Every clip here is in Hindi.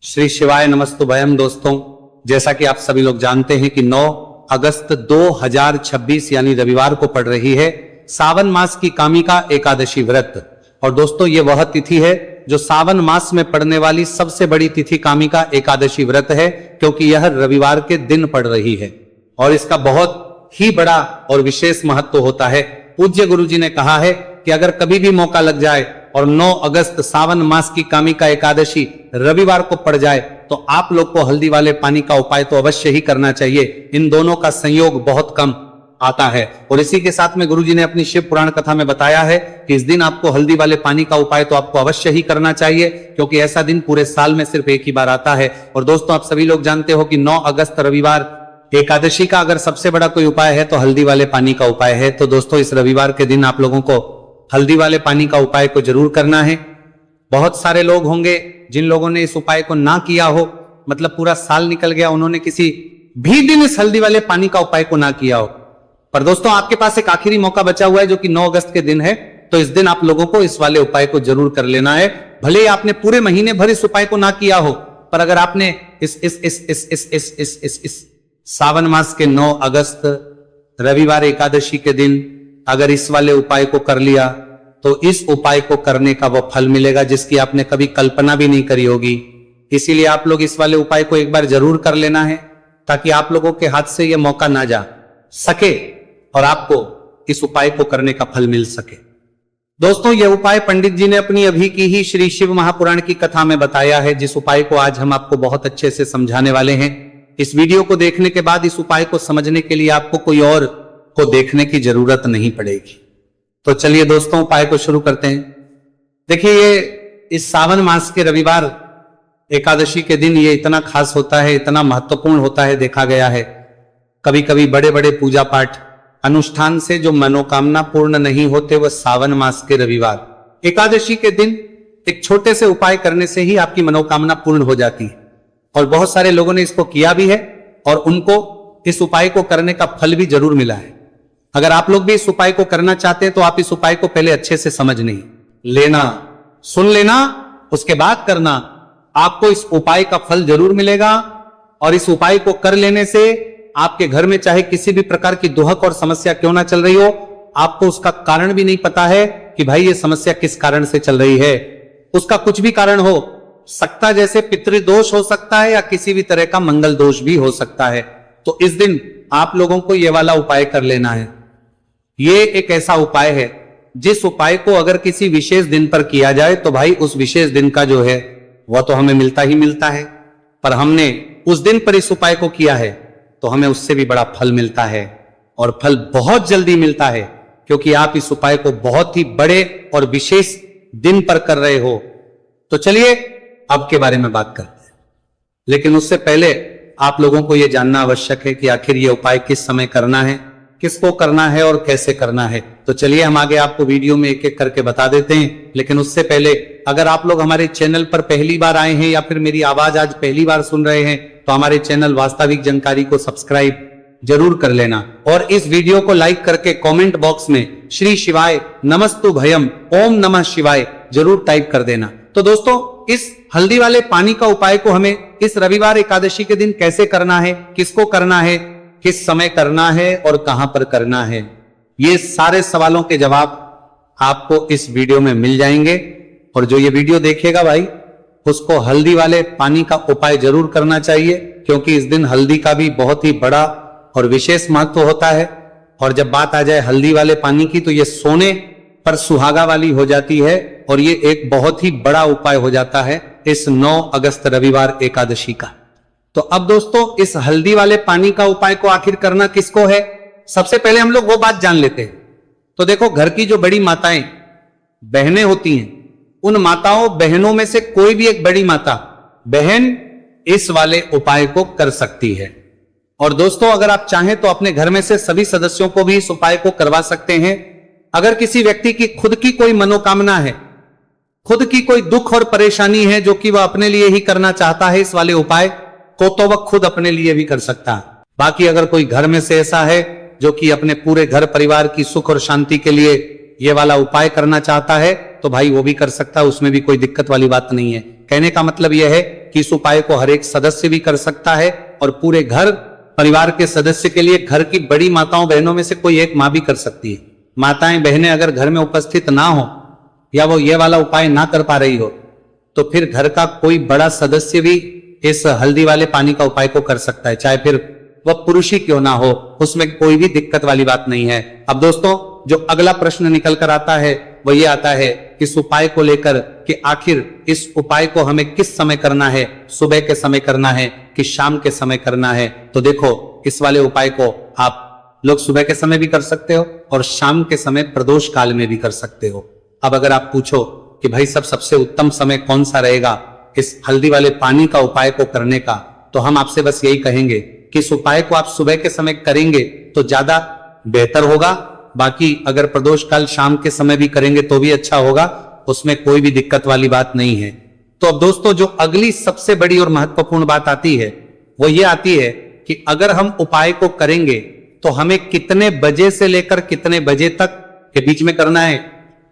श्री शिवाय नमस्तुभयम। दोस्तों, जैसा कि आप सभी लोग जानते हैं कि 9 अगस्त 2026 यानी रविवार को पड़ रही है सावन मास की कामिका एकादशी व्रत। और दोस्तों, ये वह तिथि है जो सावन मास में पड़ने वाली सबसे बड़ी तिथि कामिका एकादशी व्रत है, क्योंकि यह रविवार के दिन पड़ रही है और इसका बहुत ही बड़ा और विशेष महत्व होता है। पूज्य गुरु जी ने कहा है कि अगर कभी भी मौका लग जाए और 9 अगस्त सावन मास की कामिका एकादशी रविवार को पड़ जाए तो आप लोग को हल्दी वाले पानी का उपाय तो अवश्य ही करना चाहिए। इन दोनों का संयोग बहुत कम आता है। और इसी के साथ में गुरु जी ने अपनी शिव पुराण कथा में बताया है कि इस दिन आपको हल्दी वाले पानी का उपाय तो आपको अवश्य ही करना चाहिए, क्योंकि ऐसा दिन पूरे साल में सिर्फ एक ही बार आता है। और दोस्तों, आप सभी लोग जानते हो कि 9 अगस्त रविवार एकादशी का अगर सबसे बड़ा कोई उपाय है तो हल्दी वाले पानी का उपाय है। तो दोस्तों, इस रविवार के दिन आप लोगों को हल्दी वाले पानी का उपाय को जरूर करना है। बहुत सारे लोग होंगे जिन लोगों ने इस उपाय को ना किया हो, मतलब पूरा साल निकल गया, उन्होंने किसी भी दिन इस हल्दी वाले पानी का उपाय को ना किया हो। पर दोस्तों, आपके पास एक आखिरी मौका बचा हुआ है जो कि 9 अगस्त के दिन है। तो इस दिन आप लोगों को इस वाले उपाय को जरूर कर लेना है। भले ही आपने पूरे महीने भर इस उपाय को ना किया हो, पर अगर आपने इस सावन मास के 9 अगस्त रविवार एकादशी के दिन अगर इस वाले उपाय को कर लिया तो इस उपाय को करने का वो फल मिलेगा जिसकी आपने कभी कल्पना भी नहीं करी होगी। इसीलिए आप लोग इस वाले उपाय को एक बार जरूर कर लेना है, ताकि आप लोगों के हाथ से यह मौका ना जा सके और आपको इस उपाय को करने का फल मिल सके। दोस्तों, यह उपाय पंडित जी ने अपनी अभी की ही श्री शिव महापुराण की कथा में बताया है, जिस उपाय को आज हम आपको बहुत अच्छे से समझाने वाले हैं। इस वीडियो को देखने के बाद इस उपाय को समझने के लिए आपको कोई और को देखने की जरूरत नहीं पड़ेगी। तो चलिए दोस्तों, उपाय को शुरू करते हैं। देखिए, ये इस सावन मास के रविवार एकादशी के दिन ये इतना खास होता है, इतना महत्वपूर्ण होता है। देखा गया है कभी कभी बड़े बड़े पूजा पाठ अनुष्ठान से जो मनोकामना पूर्ण नहीं होते, वह सावन मास के रविवार एकादशी के दिन एक छोटे से उपाय करने से ही आपकी मनोकामना पूर्ण हो जाती है। और बहुत सारे लोगों ने इसको किया भी है और उनको इस उपाय को करने का फल भी जरूर मिला है। अगर आप लोग भी इस उपाय को करना चाहते हैं तो आप इस उपाय को पहले अच्छे से समझ नहीं लेना, सुन लेना, उसके बाद करना। आपको इस उपाय का फल जरूर मिलेगा। और इस उपाय को कर लेने से आपके घर में चाहे किसी भी प्रकार की दुहक और समस्या क्यों ना चल रही हो, आपको उसका कारण भी नहीं पता है कि भाई ये समस्या किस कारण से चल रही है। उसका कुछ भी कारण हो सकता, जैसे पितृदोष हो सकता है या किसी भी तरह का मंगल दोष भी हो सकता है। तो इस दिन आप लोगों को यह वाला उपाय कर लेना है। ये एक ऐसा उपाय है जिस उपाय को अगर किसी विशेष दिन पर किया जाए तो भाई उस विशेष दिन का जो है वह तो हमें मिलता ही मिलता है, पर हमने उस दिन पर इस उपाय को किया है तो हमें उससे भी बड़ा फल मिलता है। और फल बहुत जल्दी मिलता है, क्योंकि आप इस उपाय को बहुत ही बड़े और विशेष दिन पर कर रहे हो। तो चलिए अब के बारे में बात करते हैं, लेकिन उससे पहले आप लोगों को यह जानना आवश्यक है कि आखिर यह उपाय किस समय करना है, किसको करना है और कैसे करना है। तो चलिए हम आगे आपको वीडियो में एक एक करके बता देते हैं। लेकिन उससे पहले अगर आप लोग हमारे चैनल पर पहली बार आए हैं या फिर मेरी आवाज आज पहली बार सुन रहे हैं तो हमारे चैनल वास्तविक जानकारी को सब्सक्राइब जरूर कर लेना और इस वीडियो को लाइक करके कमेंट बॉक्स में श्री शिवाय नमस्तुभयम ओम नमः शिवाय जरूर टाइप कर देना। तो दोस्तों, इस हल्दी वाले पानी का उपाय को हमें इस रविवार एकादशी के दिन कैसे करना है, किसको करना है, किस समय करना है और कहां पर करना है, ये सारे सवालों के जवाब आपको इस वीडियो में मिल जाएंगे। और जो ये वीडियो देखेगा भाई, उसको हल्दी वाले पानी का उपाय जरूर करना चाहिए, क्योंकि इस दिन हल्दी का भी बहुत ही बड़ा और विशेष महत्व होता है। और जब बात आ जाए हल्दी वाले पानी की तो ये सोने पर सुहागा वाली हो जाती है और ये एक बहुत ही बड़ा उपाय हो जाता है इस 9 अगस्त रविवार एकादशी का। तो अब दोस्तों, इस हल्दी वाले पानी का उपाय को आखिर करना किसको है, सबसे पहले हम लोग वो बात जान लेते हैं। तो देखो, घर की जो बड़ी माताएं बहनें होती हैं, उन माताओं बहनों में से कोई भी एक बड़ी माता बहन इस वाले उपाय को कर सकती है। और दोस्तों, अगर आप चाहें तो अपने घर में से सभी सदस्यों को भी इस उपाय को करवा सकते हैं। अगर किसी व्यक्ति की खुद की कोई मनोकामना है, खुद की कोई दुख और परेशानी है जो कि वह अपने लिए ही करना चाहता है इस वाले उपाय को, तो वह खुद अपने लिए भी कर सकता है। बाकी अगर कोई घर में से ऐसा है जो कि अपने पूरे घर परिवार की सुख और शांति के लिए ये वाला उपाय करना चाहता है तो भाई वो भी कर सकता है, उसमें भी कोई दिक्कत वाली बात नहीं है। कहने का मतलब यह है कि इस उपाय को हर एक सदस्य भी कर सकता है और पूरे घर परिवार के सदस्य के लिए घर की बड़ी माताओं बहनों में से कोई एक मां भी कर सकती है। माताएं बहनें अगर घर में उपस्थित ना हो या वो ये वाला उपाय ना कर पा रही हो तो फिर घर का कोई बड़ा सदस्य भी इस हल्दी वाले पानी का उपाय को कर सकता है, चाहे फिर वह पुरुष ही क्यों ना हो, उसमें कोई भी दिक्कत वाली बात नहीं है। अब दोस्तों जो अगला प्रश्न निकल कर आता है वो ये आता है इस उपाय को लेकर कि आखिर इस उपाय को हमें किस समय करना है, सुबह के समय करना है कि शाम के समय करना है। तो देखो इस वाले उपाय को आप लोग सुबह के समय भी कर सकते हो और शाम के समय प्रदोष काल में भी कर सकते हो। अब अगर आप पूछो कि भाई सबसे उत्तम समय कौन सा रहेगा इस हल्दी वाले पानी का उपाय को करने का, तो हम आपसे बस यही कहेंगे कि इस उपाय को आप सुबह के समय करेंगे तो ज्यादा बेहतर होगा। बाकी अगर प्रदोष काल शाम के समय भी करेंगे तो भी अच्छा होगा, उसमें कोई भी दिक्कत वाली बात नहीं है। तो अब दोस्तों जो अगली सबसे बड़ी और महत्वपूर्ण बात आती है वो ये आती है कि अगर हम उपाय को करेंगे तो हमें कितने बजे से लेकर कितने बजे तक के बीच में करना है,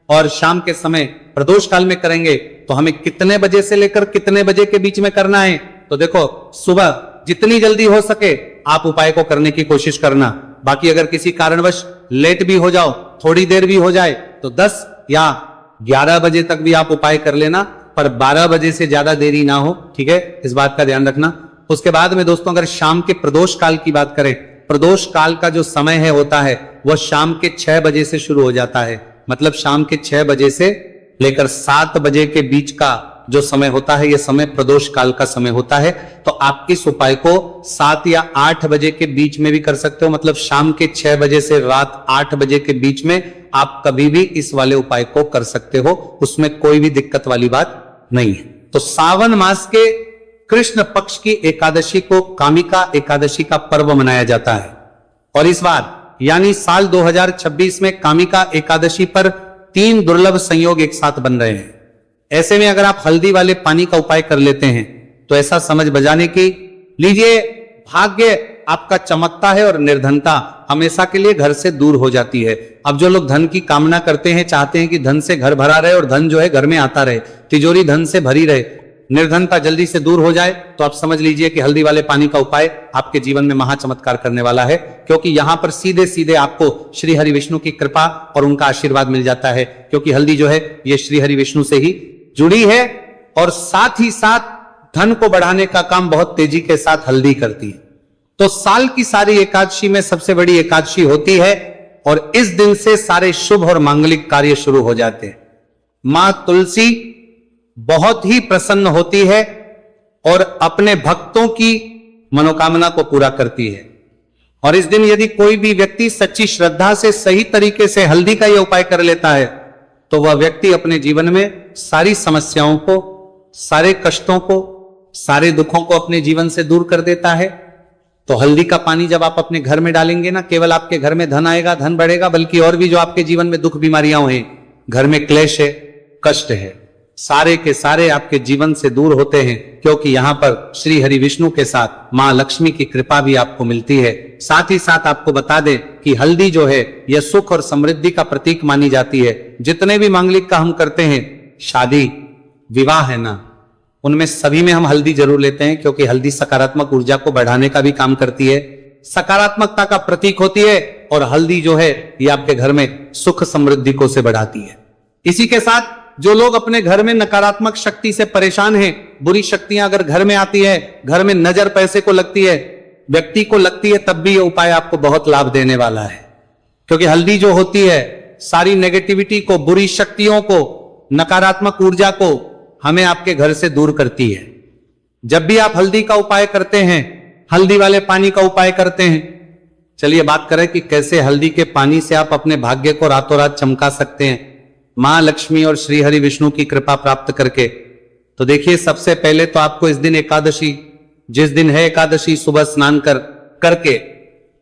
और शाम के समय प्रदोष काल में करेंगे तो हमें कितने बजे से लेकर कितने बजे के बीच में करना है। तो देखो सुबह जितनी जल्दी हो सके आप उपाय को करने की कोशिश करना। बाकी अगर किसी कारणवश लेट भी हो जाओ, थोड़ी देर भी हो जाए तो 10 या 11 बजे तक भी आप उपाय कर लेना, पर 12 बजे से ज्यादा देरी ना हो, ठीक है, इस बात का ध्यान रखना। उसके बाद में दोस्तों अगर शाम के प्रदोष काल की बात करें, प्रदोष काल का जो समय है होता है वह शाम के 6 बजे से शुरू हो जाता है। मतलब शाम के 6 बजे से लेकर 7 बजे के बीच का जो समय होता है यह समय प्रदोष काल का समय होता है। तो आप इस उपाय को 7 या 8 बजे के बीच में भी कर सकते हो। मतलब शाम के 6 बजे से रात 8 बजे के बीच में आप कभी भी इस वाले उपाय को कर सकते हो, उसमें कोई भी दिक्कत वाली बात नहीं है। तो सावन मास के कृष्ण पक्ष की एकादशी को कामिका एकादशी का पर्व मनाया जाता है और इस बार यानी साल 2026 में कामिका एकादशी पर 3 दुर्लभ संयोग एक साथ बन रहे हैं। ऐसे में अगर आप हल्दी वाले पानी का उपाय कर लेते हैं तो ऐसा समझ बजाने की लीजिए भाग्य आपका चमकता है और निर्धनता हमेशा के लिए घर से दूर हो जाती है। अब जो लोग धन की कामना करते हैं, चाहते हैं कि धन से घर भरा रहे और धन जो है घर में आता रहे, तिजोरी धन से भरी रहे, निर्धनता जल्दी से दूर हो जाए, तो आप समझ लीजिए कि हल्दी वाले पानी का उपाय आपके जीवन में महाचमत्कार करने वाला है। क्योंकि यहां पर सीधे सीधे आपको श्री हरि विष्णु की कृपा और उनका आशीर्वाद मिल जाता है, क्योंकि हल्दी जो है ये श्री हरि विष्णु से ही जुड़ी है और साथ ही साथ धन को बढ़ाने का काम बहुत तेजी के साथ हल्दी करती है। तो साल की सारी एकादशी में सबसे बड़ी एकादशी होती है और इस दिन से सारे शुभ और मांगलिक कार्य शुरू हो जाते हैं। मां तुलसी बहुत ही प्रसन्न होती है और अपने भक्तों की मनोकामना को पूरा करती है। और इस दिन यदि कोई भी व्यक्ति सच्ची श्रद्धा से सही तरीके से हल्दी का यह उपाय कर लेता है तो वह व्यक्ति अपने जीवन में सारी समस्याओं को, सारे कष्टों को, सारे दुखों को अपने जीवन से दूर कर देता है। तो हल्दी का पानी जब आप अपने घर में डालेंगे ना, केवल आपके घर में धन आएगा, धन बढ़ेगा, बल्कि और भी जो आपके जीवन में दुख बीमारियां हैं, घर में क्लेश है, कष्ट है, सारे के सारे आपके जीवन से दूर होते हैं। क्योंकि यहां पर श्री हरि विष्णु के साथ मां लक्ष्मी की कृपा भी आपको मिलती है। साथ ही साथ आपको बता दें कि हल्दी जो है यह सुख और समृद्धि का प्रतीक मानी जाती है। जितने भी मांगलिक का हम करते हैं, शादी विवाह है ना, उनमें सभी में हम हल्दी जरूर लेते हैं, क्योंकि हल्दी सकारात्मक ऊर्जा को बढ़ाने का भी काम करती है, सकारात्मकता का प्रतीक होती है और हल्दी जो है ये आपके घर में सुख समृद्धि को से बढ़ाती है। इसी के साथ जो लोग अपने घर में नकारात्मक शक्ति से परेशान हैं, बुरी शक्तियां अगर घर में आती है, घर में नजर पैसे को लगती है, व्यक्ति को लगती है, तब भी ये उपाय आपको बहुत लाभ देने वाला है। क्योंकि हल्दी जो होती है सारी नेगेटिविटी को, बुरी शक्तियों को, नकारात्मक ऊर्जा को हमें आपके घर से दूर करती है। जब भी आप हल्दी का उपाय करते हैं, हल्दी वाले पानी का उपाय करते हैं, चलिए बात करें कि कैसे हल्दी के पानी से आप अपने भाग्य को रातों रात चमका सकते हैं मां लक्ष्मी और श्री हरि विष्णु की कृपा प्राप्त करके। तो देखिए सबसे पहले तो आपको इस दिन एकादशी, जिस दिन है एकादशी, सुबह स्नान करके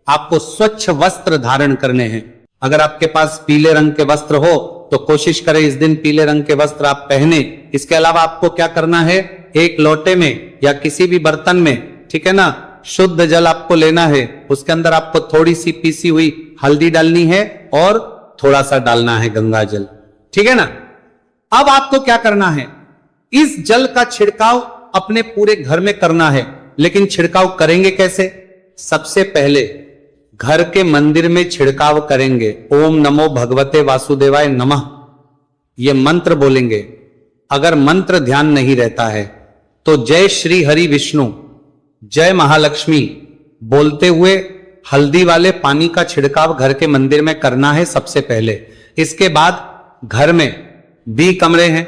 आपको स्वच्छ वस्त्र धारण करने हैं। अगर आपके पास पीले रंग के वस्त्र हो तो कोशिश करें इस दिन पीले रंग के वस्त्र आप पहने। इसके अलावा आपको क्या करना है, एक लोटे में या किसी भी बर्तन में, ठीक है ना, शुद्ध जल आपको लेना है। उसके अंदर आपको थोड़ी सी पीसी हुई हल्दी डालनी है और थोड़ा सा डालना है गंगा जल, ठीक है ना। अब आपको क्या करना है, इस जल का छिड़काव अपने पूरे घर में करना है। लेकिन छिड़काव करेंगे कैसे? सबसे पहले घर के मंदिर में छिड़काव करेंगे। ओम नमो भगवते वासुदेवाय नमः, यह मंत्र बोलेंगे। अगर मंत्र ध्यान नहीं रहता है तो जय श्री हरि विष्णु, जय महालक्ष्मी बोलते हुए हल्दी वाले पानी का छिड़काव घर के मंदिर में करना है सबसे पहले। इसके बाद घर में भी कमरे हैं,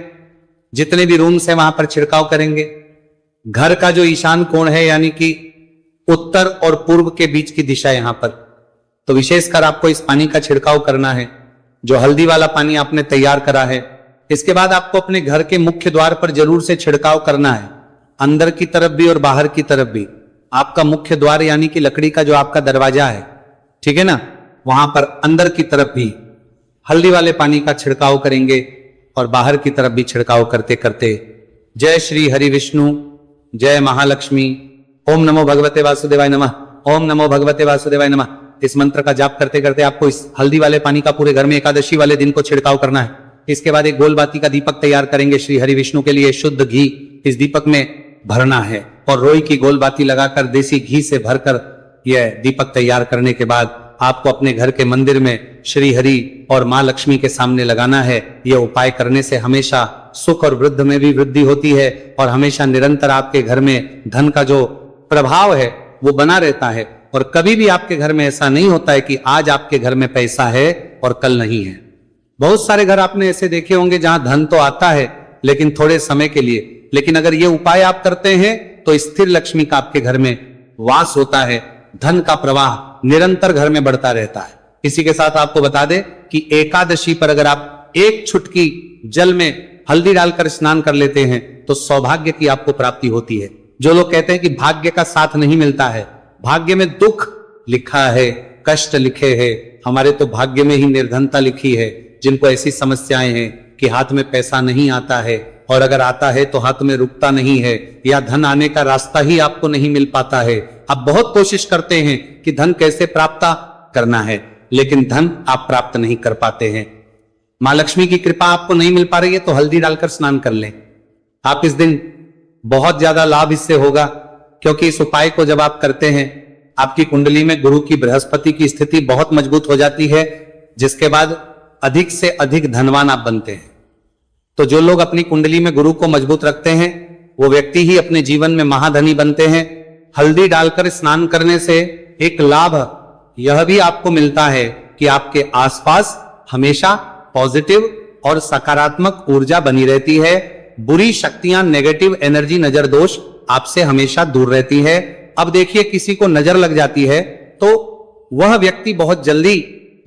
जितने भी रूम्स हैं वहां पर छिड़काव करेंगे। घर का जो ईशान कोण है, यानी कि उत्तर और पूर्व के बीच की दिशा यहां पर, तो विशेषकर आपको इस पानी का छिड़काव करना है, जो हल्दी वाला पानी आपने तैयार करा है। इसके बाद आपको अपने घर के मुख्य द्वार पर जरूर से छिड़काव करना है, अंदर की तरफ भी और बाहर की तरफ भी। आपका मुख्य द्वार यानी कि लकड़ी का जो आपका दरवाजा है, ठीक है ना, वहां पर अंदर की तरफ भी हल्दी वाले पानी का छिड़काव करेंगे और बाहर की तरफ भी छिड़काव करते करते जय श्री हरि विष्णु, जय महालक्ष्मी, ओम नमो भगवते वासुदेवाय नमः, ओम नमो भगवते वासुदेवाय नमः, इस मंत्र का जाप करते करते आपको इस हल्दी वाले पानी का पूरे घर में एकादशी वाले दिन को छिड़काव करना है। इसके बाद एक गोल बाती का दीपक तैयार करेंगे श्री हरि विष्णु के लिए। शुद्ध घी इस दीपक में भरना है और रोई की गोल बाती लगाकर देसी घी से भरकर यह दीपक तैयार करने के बाद आपको अपने घर के मंदिर में श्री हरि और मां लक्ष्मी के सामने लगाना है। यह उपाय करने से हमेशा सुख और वृद्धि में भी वृद्धि होती है और हमेशा निरंतर आपके घर में धन का जो प्रभाव है वो बना रहता है। और कभी भी आपके घर में ऐसा नहीं होता है कि आज आपके घर में पैसा है और कल नहीं है। बहुत सारे घर आपने ऐसे देखे होंगे जहां धन तो आता है लेकिन थोड़े समय के लिए, लेकिन अगर ये उपाय आप करते हैं तो स्थिर लक्ष्मी का आपके घर में वास होता है, धन का प्रवाह निरंतर घर में बढ़ता रहता है। इसी के साथ आपको बता दें कि एकादशी पर अगर आप एक चुटकी जल में हल्दी डालकर स्नान कर लेते हैं तो सौभाग्य की आपको प्राप्ति होती है। जो लोग कहते हैं कि भाग्य का साथ नहीं मिलता है, भाग्य में दुख लिखा है, कष्ट लिखे हैं, हमारे तो भाग्य में ही निर्धनता लिखी है। जिनको ऐसी समस्याएं हैं कि हाथ में पैसा नहीं आता है और अगर आता है तो हाथ में रुकता नहीं है, या धन आने का रास्ता ही आपको नहीं मिल पाता है। आप बहुत कोशिश करते हैं कि धन कैसे प्राप्त करना है, लेकिन धन आप प्राप्त नहीं कर पाते हैं। मां लक्ष्मी की कृपा आपको नहीं मिल पा रही है तो हल्दी डालकर स्नान कर लें। आप इस दिन बहुत ज्यादा लाभ इससे होगा, क्योंकि इस उपाय को जब आप करते हैं आपकी कुंडली में गुरु की बृहस्पति की स्थिति बहुत मजबूत हो जाती है, जिसके बाद अधिक से अधिक धनवान आप बनते हैं। तो जो लोग अपनी कुंडली में गुरु को मजबूत रखते हैं वो व्यक्ति ही अपने जीवन में महाधनी बनते हैं। हल्दी डालकर स्नान करने से एक लाभ यह भी आपको मिलता है कि आपके आसपास हमेशा पॉजिटिव और सकारात्मक ऊर्जा बनी रहती है। बुरी शक्तियां, नेगेटिव एनर्जी, नजर दोष आपसे हमेशा दूर रहती है। अब देखिए, किसी को नजर लग जाती है तो वह व्यक्ति बहुत जल्दी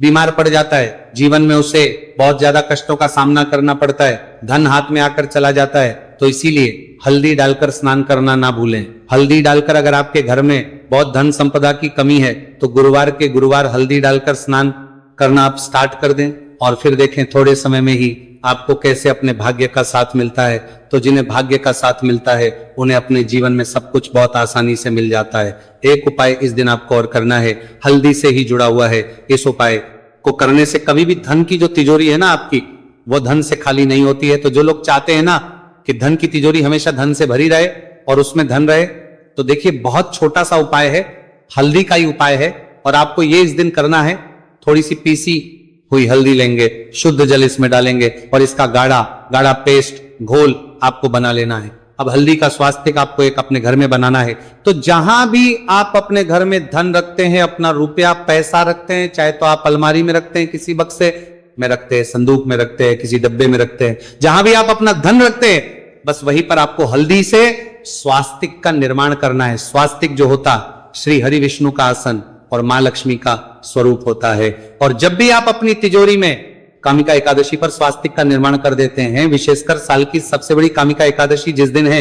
बीमार पड़ जाता है, जीवन में उसे बहुत ज्यादा कष्टों का सामना करना पड़ता है, धन हाथ में आकर चला जाता है। तो इसीलिए हल्दी डालकर स्नान करना ना भूलें। हल्दी डालकर अगर आपके घर में बहुत धन संपदा की कमी है तो गुरुवार के गुरुवार हल्दी डालकर स्नान करना आप स्टार्ट कर दें और फिर देखें थोड़े समय में ही आपको कैसे अपने भाग्य का साथ मिलता है। तो जिन्हें भाग्य का साथ मिलता है उन्हें अपने जीवन में सब कुछ बहुत आसानी से मिल जाता है। एक उपाय इस दिन आपको और करना है, हल्दी से ही जुड़ा हुआ है। इस उपाय को करने से कभी भी धन की जो तिजोरी है ना आपकी, वो धन से खाली नहीं होती है। तो जो लोग चाहते हैं ना कि धन की तिजोरी हमेशा धन से भरी रहे और उसमें धन रहे, तो देखिए बहुत छोटा सा उपाय है, हल्दी का ही उपाय है। और आपको ये इस दिन करना है, थोड़ी सी पीसी हुई हल्दी लेंगे, शुद्ध जल इसमें डालेंगे और इसका गाढ़ा गाढ़ा पेस्ट घोल आपको बना लेना है। अब हल्दी का स्वास्थ्य आपको एक अपने घर में बनाना है। तो जहां भी आप अपने घर में धन रखते हैं, अपना रुपया पैसा रखते हैं, चाहे तो आप अलमारी में रखते हैं, किसी बक्से में रखते हैं, संदूक में रखते हैं, किसी डब्बे में रखते हैं, जहां भी आप अपना धन रखते हैं, बस वहीं पर आपको हल्दी से स्वास्तिक का निर्माण करना है। स्वास्तिक जो होता श्री हरि विष्णु का आसन और मां लक्ष्मी का स्वरूप होता है। और जब भी आप अपनी तिजोरी में कामिका एकादशी पर स्वास्तिक का निर्माण कर देते हैं, विशेषकर साल की सबसे बड़ी कामिका एकादशी जिस दिन है,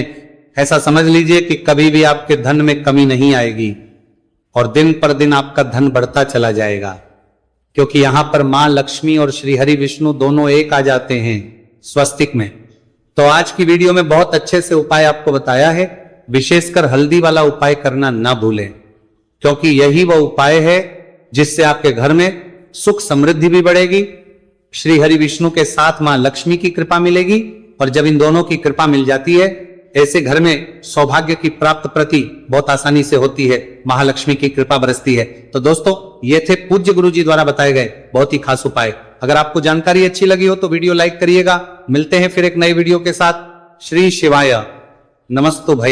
ऐसा समझ लीजिए कि कभी भी आपके धन में कमी नहीं आएगी और दिन पर दिन आपका धन बढ़ता चला जाएगा, क्योंकि यहां पर मां लक्ष्मी और श्री हरि विष्णु दोनों एक आ जाते हैं स्वस्तिक में। तो आज की वीडियो में बहुत अच्छे से उपाय आपको बताया है, विशेषकर हल्दी वाला उपाय करना ना भूलें, क्योंकि यही वह उपाय है जिससे आपके घर में सुख समृद्धि भी बढ़ेगी, श्री हरि विष्णु के साथ मां लक्ष्मी की कृपा मिलेगी और जब इन दोनों की कृपा मिल जाती है, ऐसे घर में सौभाग्य की प्राप्त प्रति बहुत आसानी से होती है, महालक्ष्मी की कृपा बरसती है। तो दोस्तों, ये थे पूज्य गुरु जी द्वारा बताए गए बहुत ही खास उपाय। अगर आपको जानकारी अच्छी लगी हो तो वीडियो लाइक करिएगा। मिलते हैं फिर एक नई वीडियो के साथ। श्री शिवाय। नमस्तु भाई।